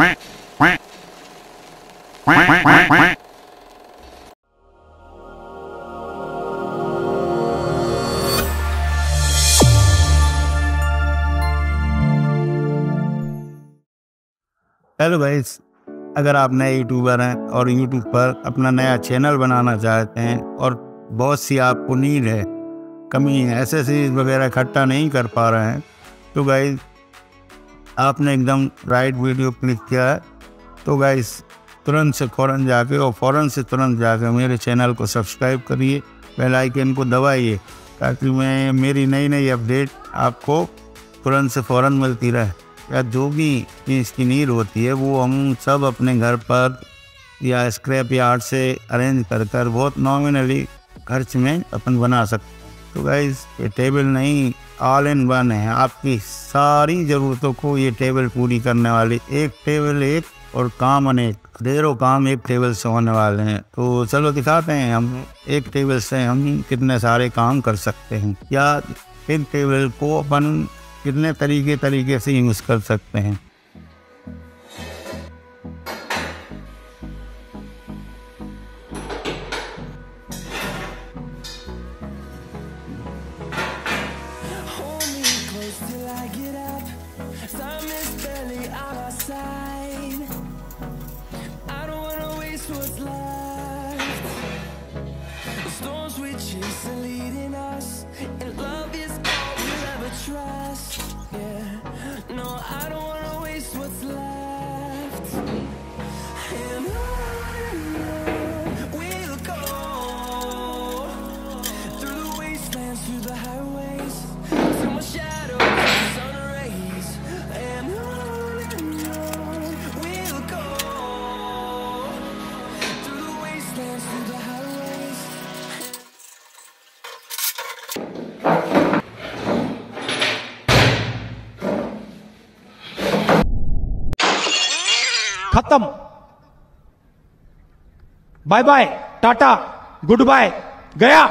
Hello guys, अगर आप नए यूट्यूबर हैं और यूट्यूब पर अपना नया चैनल बनाना चाहते हैं और बहुत सी आपको नीड है, कमी है, एसेसरीज वगैरह इकट्ठा नहीं कर पा रहे हैं, तो गाइस आपने एकदम राइट वीडियो क्लिक किया है। तो गाइस तुरंत से तुरंत जाके मेरे चैनल को सब्सक्राइब करिए, बेल आइकन को दबाइए ताकि मैं मेरी नई अपडेट आपको तुरंत से फ़ौरन मिलती रहे। या जो भी इसकी नीड होती है वो हम सब अपने घर पर या स्क्रैप यार्ड से अरेंज कर बहुत नॉमिनली खर्च में अपन बना सकते हैं। तो गाइस ये टेबल नहीं, ऑल इन वन है, आपकी सारी ज़रूरतों को ये टेबल पूरी करने वाली। एक टेबल एक और काम अनेक, ढेरों काम एक टेबल से होने वाले हैं। तो चलो दिखाते हैं हम एक टेबल से हम कितने सारे काम कर सकते हैं, या एक टेबल को अपन कितने तरीके से यूज़ कर सकते हैं। खत्म, bye bye, tata, goodbye, गया।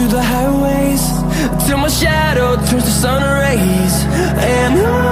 the highways till my shadow turns to sun rays. And